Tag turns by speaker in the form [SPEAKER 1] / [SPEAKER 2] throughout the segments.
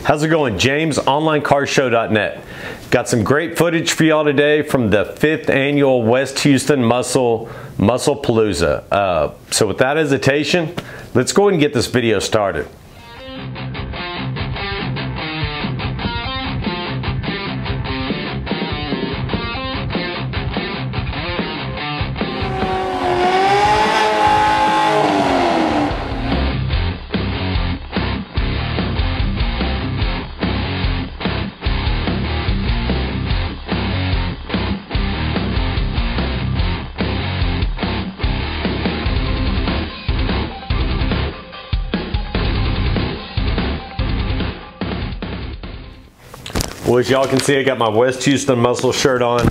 [SPEAKER 1] How's it going? James, OnlineCarShow.net. Got some great footage for y'all today from the 5th annual West Houston Musclepalooza. So without hesitation, let's go ahead and get this video started. Well, as y'all can see, I got my West Houston Muscle shirt on.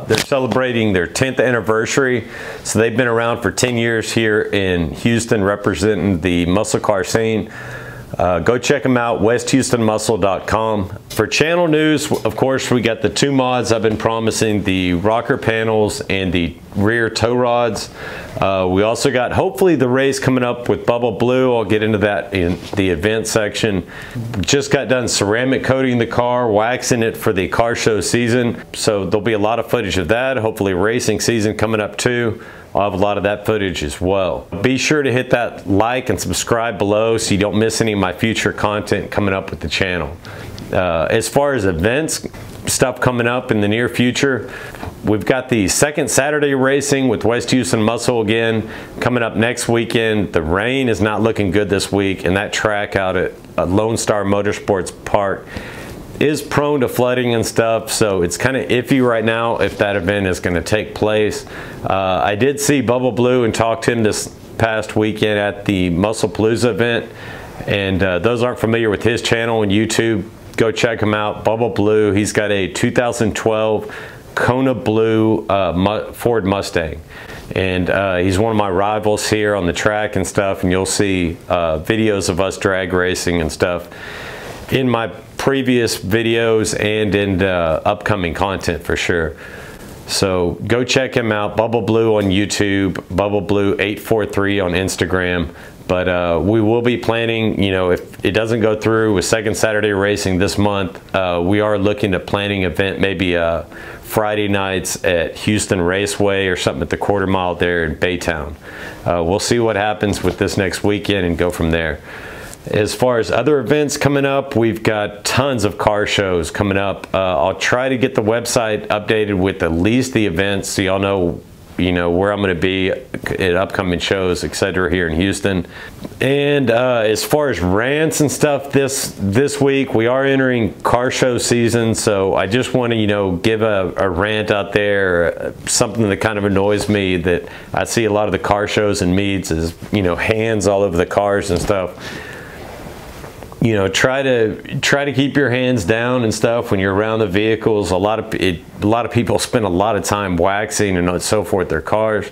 [SPEAKER 1] They're celebrating their 10th anniversary. So they've been around for 10 years here in Houston, representing the muscle car scene. Go check them out, westhoustonmuscle.com. For channel news, of course, we got the two mods I've been promising, the rocker panels and the rear tow rods. We also got, hopefully, the race coming up with Bubble Blue. I'll get into that in the event section. Just got done ceramic coating the car, waxing it for the car show season. So there'll be a lot of footage of that. Hopefully racing season coming up too. I'll have a lot of that footage as well. Be sure to hit that like and subscribe below so you don't miss any of my future content coming up with the channel. As far as events, stuff coming up in the near future, we've got the second Saturday racing with West Houston Muscle again coming up next weekend. The rain is not looking good this week, and that track out at Lone Star Motorsports Park is prone to flooding and stuff, so it's kind of iffy right now if that event is going to take place. I did see Bubble Blue and talk to him this past weekend at the Musclepalooza event, and those aren't familiar with his channel on YouTube, go check him out. Bubble Blue, he's got a 2012 Kona Blue Ford Mustang, and he's one of my rivals here on the track and stuff, and you'll see videos of us drag racing and stuff in my previous videos and in upcoming content for sure. So go check him out, Bubble Blue on YouTube, Bubble Blue 843 on Instagram. But we will be planning, you know, if it doesn't go through with second Saturday racing this month, we are looking at planning an event, maybe Friday nights at Houston Raceway or something at the quarter mile there in Baytown. We'll see what happens with this next weekend and go from there. As far as other events coming up, we've got tons of car shows coming up. I'll try to get the website updated with at least the events so y'all know, where I'm going to be at upcoming shows, etc. here in Houston. And as far as rants and stuff this week, we are entering car show season, so I just want to give a rant out there, something that kind of annoys me that I see a lot of the car shows and meets is hands all over the cars and stuff. Try to keep your hands down and stuff when you're around the vehicles. A lot of people spend a lot of time waxing and so forth their cars.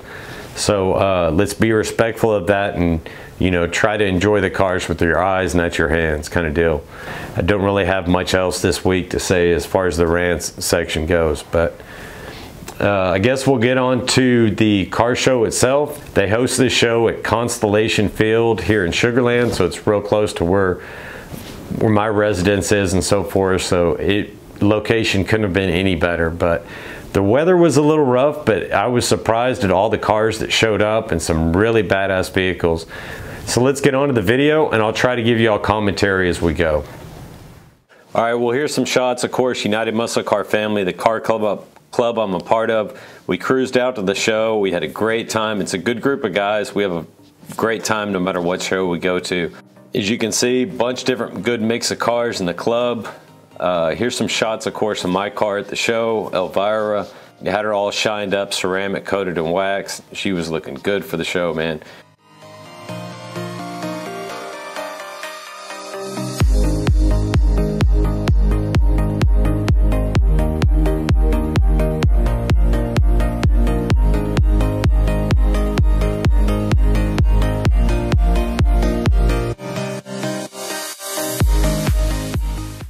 [SPEAKER 1] So let's be respectful of that and try to enjoy the cars with your eyes, not your hands, kind of deal. I don't really have much else this week to say as far as the rants section goes, but I guess we'll get on to the car show itself. They host this show at Constellation Field here in Sugar Land, so it's real close to where my residence is and so forth, so location couldn't have been any better. But the weather was a little rough, but I was surprised at all the cars that showed up and some really badass vehicles. So let's get on to the video and I'll try to give you all commentary as we go. All right, well, here's some shots. Of course, United Muscle Car Family, the car club I'm a part of. We cruised out to the show. We had a great time. It's a good group of guys. We have a great time no matter what show we go to. As you can see, bunch different good mix of cars in the club. Here's some shots, of course, of my car at the show, Elvira. You had her all shined up, ceramic coated and waxed. She was looking good for the show, man.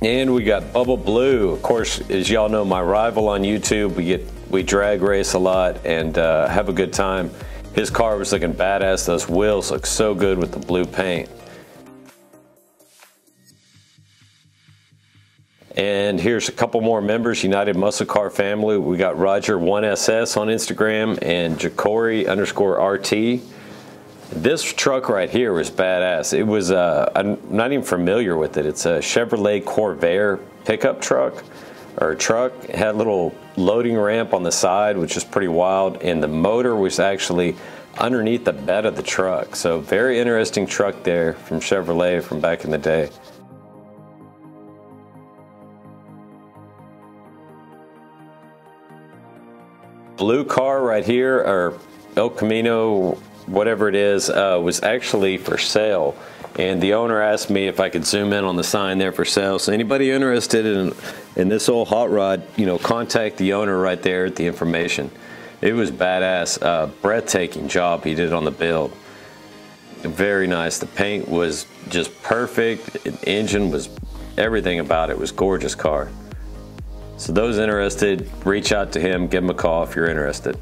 [SPEAKER 1] And we got Bubble Blue, of course, as y'all know, my rival on YouTube. We drag race a lot and have a good time. His car was looking badass. Those wheels look so good with the blue paint. And here's a couple more members, United Muscle Car family. We got Roger1SS on Instagram and Jacory_RT. This truck right here was badass. It was, I'm not even familiar with it. It's a Chevrolet Corvair pickup truck, or truck. It had a little loading ramp on the side, which is pretty wild. And the motor was actually underneath the bed of the truck. So very interesting truck there from Chevrolet from back in the day. Blue car right here, or El Camino, whatever it is, was actually for sale. And the owner asked me if I could zoom in on the sign there for sale. So anybody interested in this old hot rod, you know, contact the owner right there at the information. It was badass, breathtaking job he did on the build. Very nice. The paint was just perfect. The engine was, everything about it was gorgeous car. So those interested, reach out to him, give him a call if you're interested.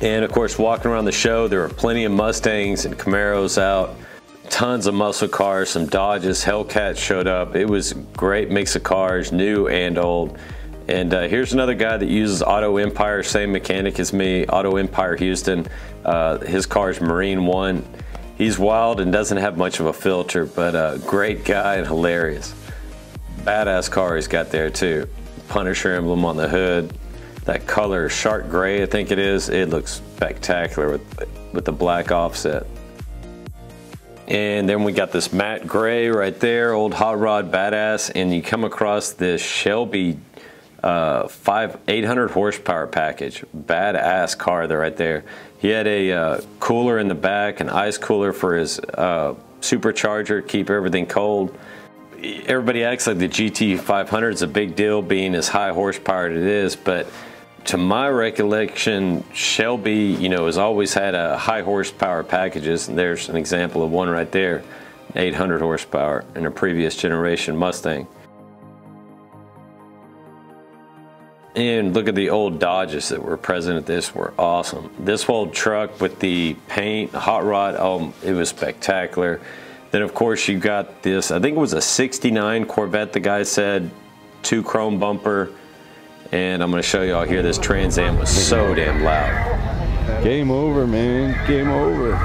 [SPEAKER 1] And of course, walking around the show, there were plenty of Mustangs and Camaros out. Tons of muscle cars, some Dodges, Hellcats showed up. It was a great mix of cars, new and old. And here's another guy that uses Auto Empire, same mechanic as me, Auto Empire Houston. His car is Marine 1. He's wild and doesn't have much of a filter, but a great guy and hilarious. Badass car he's got there too. Punisher emblem on the hood. That color, shark gray, I think it is. It looks spectacular with the black offset. And then we got this matte gray right there, old hot rod badass, and you come across this Shelby 800 horsepower package. Badass car there right there. He had a cooler in the back, an ice cooler for his supercharger, keep everything cold. Everybody acts like the GT 500 is a big deal being as high horsepower it is, but to my recollection, Shelby, you know, has always had a high horsepower packages, and there's an example of one right there, 800 horsepower in a previous generation Mustang. And look at the old Dodges that were present at this, were awesome. This whole truck with the paint, hot rod, oh, it was spectacular. Then of course you got this, I think it was a 69 Corvette, the guy said, 2 chrome bumper. And I'm going to show you all here, this Trans Am was so damn loud.
[SPEAKER 2] Game over, man. Game over.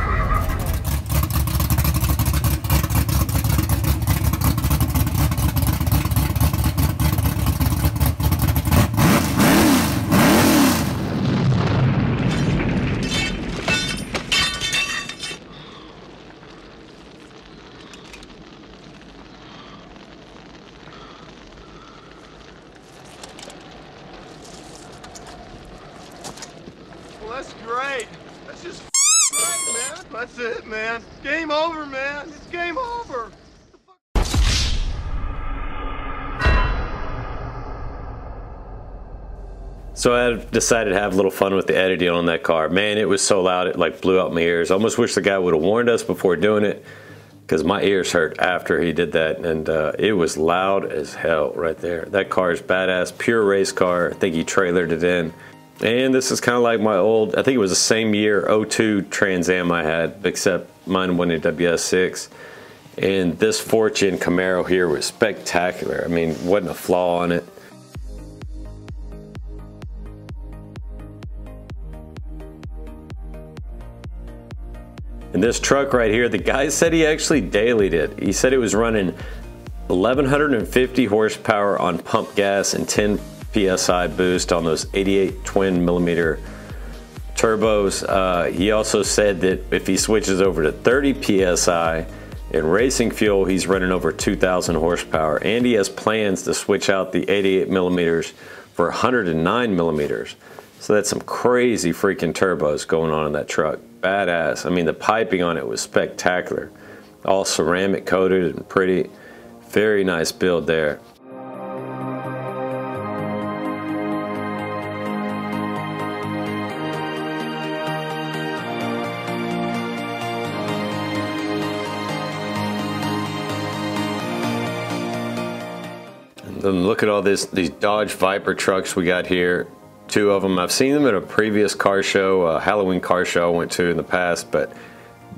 [SPEAKER 3] That's great. That's just great, man. That's it, man. Game over, man. It's game over.
[SPEAKER 1] So I decided to have a little fun with the editing on that car. Man, it was so loud, it like blew out my ears. I almost wish the guy would have warned us before doing it, because my ears hurt after he did that. And it was loud as hell right there. That car is badass, pure race car. I think he trailered it in. And this is kind of like my old, I think it was the same year, 02 Trans Am I had, except mine went in WS6. And this Fortune Camaro here was spectacular. I mean, wasn't a flaw on it. And this truck right here, the guy said he actually dailied it. He said it was running 1,150 horsepower on pump gas and 10 PSI boost on those 88 twin millimeter turbos. He also said that if he switches over to 30 PSI in racing fuel, he's running over 2,000 horsepower. And he has plans to switch out the 88 millimeters for 109 millimeters. So that's some crazy freaking turbos going on in that truck. Badass. I mean, the piping on it was spectacular. All ceramic coated and pretty. Very nice build there. Then look at all these Dodge Viper trucks we got here. 2 of them. I've seen them at a previous car show, Halloween car show I went to in the past, but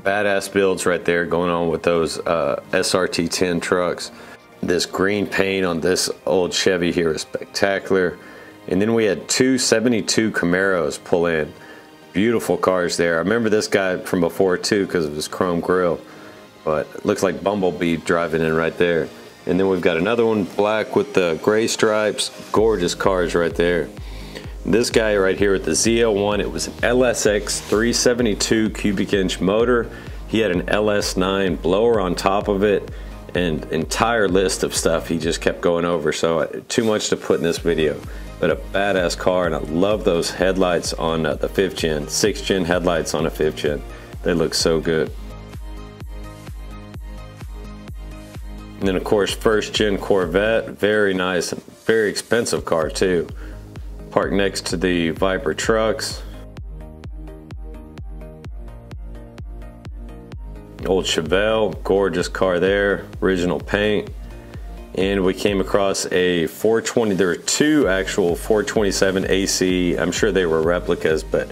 [SPEAKER 1] badass builds right there going on with those SRT10 trucks. This green paint on this old Chevy here is spectacular. And then we had 2 72 Camaros pull in. Beautiful cars there. I remember this guy from before too because of his chrome grille, but it looks like Bumblebee driving in right there. And then we've got another one black with the gray stripes. Gorgeous cars right there. This guy right here with the ZL1, it was an LSX 372 cubic inch motor. He had an LS9 blower on top of it, and entire list of stuff he just kept going over, so too much to put in this video. But a badass car, and I love those headlights on the 5th gen, 6th gen headlights on a 5th gen. They look so good. And then of course 1st gen Corvette, very nice, very expensive car too. Parked next to the Viper trucks. Old Chevelle, gorgeous car there, original paint. And we came across a 420, there were 2 actual 427 AC, I'm sure they were replicas, but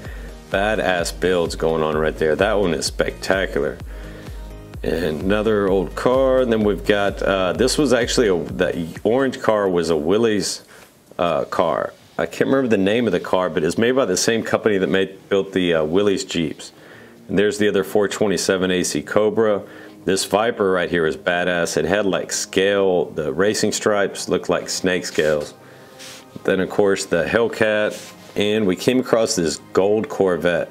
[SPEAKER 1] badass builds going on right there. That one is spectacular. And another old car. And then we've got, this was actually, that orange car was a Willys car. I can't remember the name of the car, but it's made by the same company that built the Willys Jeeps. And there's the other 427 AC Cobra. This Viper right here is badass. It had like scale, the racing stripes looked like snake scales. Then of course the Hellcat, and we came across this gold Corvette.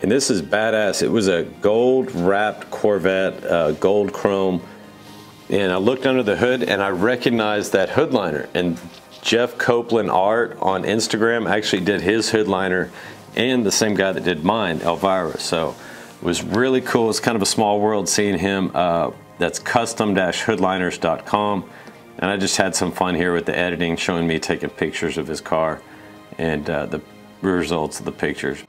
[SPEAKER 1] And this is badass. It was a gold wrapped Corvette, gold chrome. And I looked under the hood and I recognized that hood liner. And Jeff Copeland Art on Instagram actually did his hood liner, and the same guy that did mine, Elvira. So it was really cool. It's kind of a small world seeing him. That's custom-hoodliners.com. And I just had some fun here with the editing, showing me taking pictures of his car and the results of the pictures.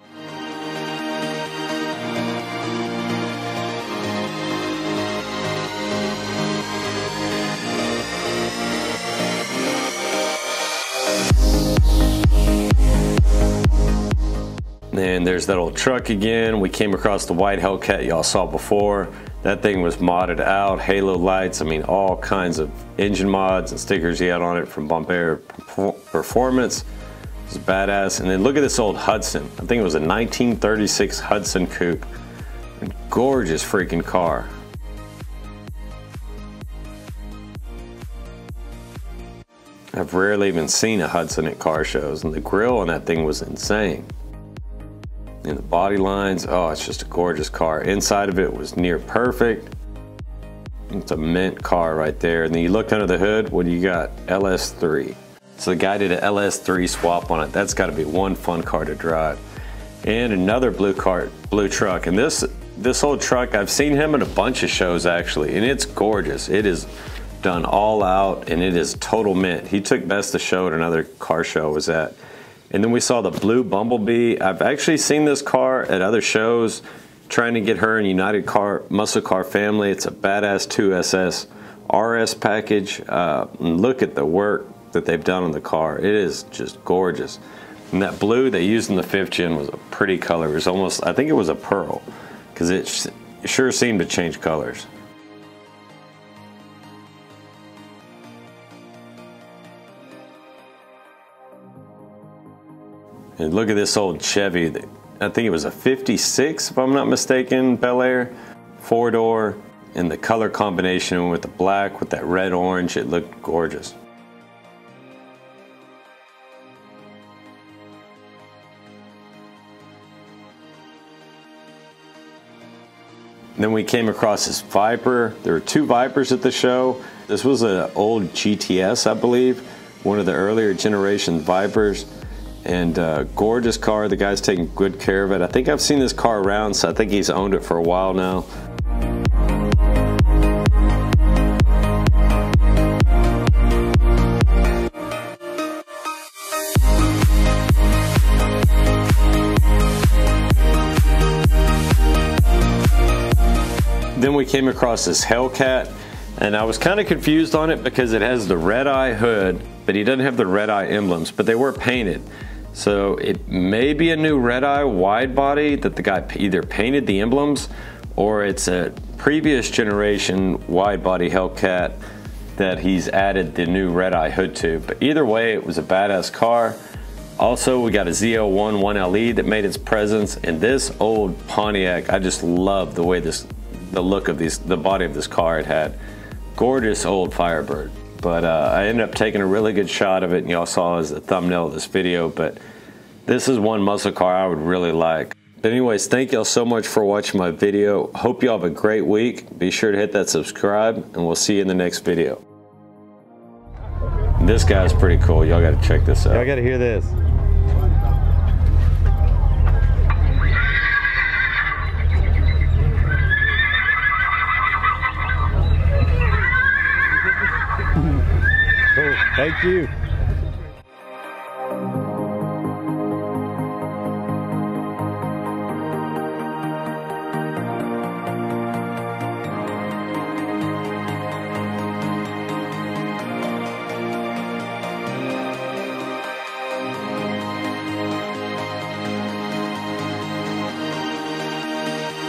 [SPEAKER 1] And there's that old truck again. We came across the white Hellcat y'all saw before. That thing was modded out, halo lights, I mean all kinds of engine mods and stickers he had on it from Bump Air Performance. It was badass. And then look at this old Hudson. I think it was a 1936 Hudson Coupe. Gorgeous freaking car. I've rarely even seen a Hudson at car shows, and the grille on that thing was insane. And the body lines, oh, it's just a gorgeous car. Inside of it was near perfect. It's a mint car right there. And then you look under the hood, what do you got? LS3. So the guy did an LS3 swap on it. That's got to be one fun car to drive. And another blue truck. And this old truck, I've seen him at a bunch of shows actually, and it's gorgeous. It is done all out, and it is total mint. He took best of show at another car show I was at. And then we saw the blue Bumblebee. I've actually seen this car at other shows, trying to get her in United Muscle Car family. It's a badass 2SS RS package. And look at the work that they've done on the car. It is just gorgeous. And that blue they used in the 5th gen was a pretty color. It was almost, I think it was a pearl, because it sure seemed to change colors. And look at this old Chevy. I think it was a 56, if I'm not mistaken, Bel Air. 4-door, and the color combination with the black, with that red orange, it looked gorgeous. And then we came across this Viper. There were 2 Vipers at the show. This was an old GTS, I believe, one of the earlier generation Vipers. And gorgeous car. The guy's taking good care of it. I think I've seen this car around, so I think he's owned it for a while now. Then we came across this Hellcat. And I was kind of confused on it because it has the red eye hood, but he doesn't have the red eye emblems, but they were painted. So it may be a new red eye wide body that the guy either painted the emblems, or it's a previous generation wide body Hellcat that he's added the new red eye hood to. But either way, it was a badass car. Also, we got a ZL1 1LE that made its presence, and this old Pontiac, I just love the way the look of the body of this car it had. Gorgeous old Firebird. But I ended up taking a really good shot of it, and y'all saw as the thumbnail of this video. But this is one muscle car I would really like. But anyways, thank y'all so much for watching my video. Hope y'all have a great week. Be sure to hit that subscribe, and we'll see you in the next video. This guy's pretty cool. Y'all got to check this out.
[SPEAKER 4] Y'all got to hear this. Thank you.